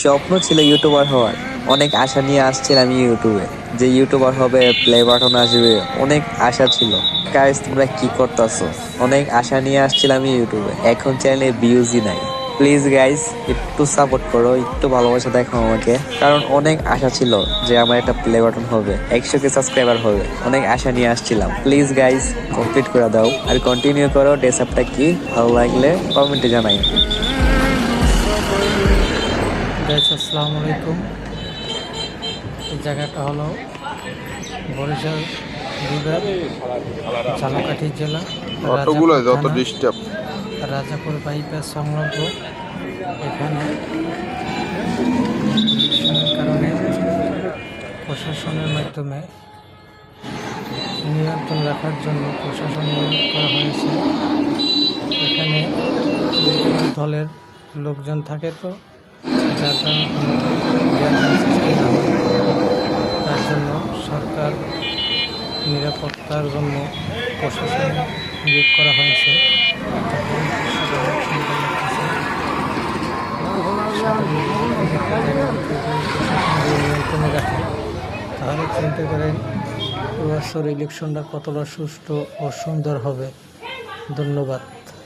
স্বপ্ন ছিল ইউটিউবার হওয়ার। অনেক আশা নিয়ে আসছিলাম ইউটিউবে, যে ইউটিউবার হবে, প্লে বাটন আসবে, অনেক আশা ছিল। গাইস তোমরা কি করতেছো? অনেক আশা নিয়ে আসছিলাম ইউটিউবে, এখন চ্যানেলে ভিউজই নাই। প্লিজ গাইস একটু সাপোর্ট করো, একটু ভালোবাসা দেখো আমাকে, কারণ অনেক আশা ছিল যে আমার একটা প্লে বাটন হবে, 100K সাবস্ক্রাইবার হবে। অনেক আশা নিয়ে আসছিলাম। প্লিজ গাইস কমপ্লিট করে দাও আর কন্টিনিউ করো। ড্রেসআপটা কি ভালো লাগলে কমেন্টে জানাই। গাইস আসসালামু আলাইকুম। এই জায়গাটা হলো বরিশাল বিভাগ, ঝালকাঠি জেলা, অটোগুলো রাজাপুর যত থানা, ডিস্টার্ব। রাজাপুর বাইপাস সংলগ্ন। এখানে ইলেকশনের কারণে প্রশাসনের মাধ্যমে নিয়ন্ত্রণ রাখার জন্য প্রশাসন নিয়োগ করা হয়েছে। এখানে বিভিন্ন দলের লোকজন থাকে, তো যার কারণে কোনো গ্যারকান সৃষ্টি না হয়, তার জন্য সরকার নিরাপত্তার জন্য প্রশাসন নিয়োগ করা হয়েছে। নিয়ন্ত্রণে রাখে, তাহলে চিন্তা করেন এবছর ইলেকশনটা কতটা সুষ্ঠু ও সুন্দর হবে। ধন্যবাদ।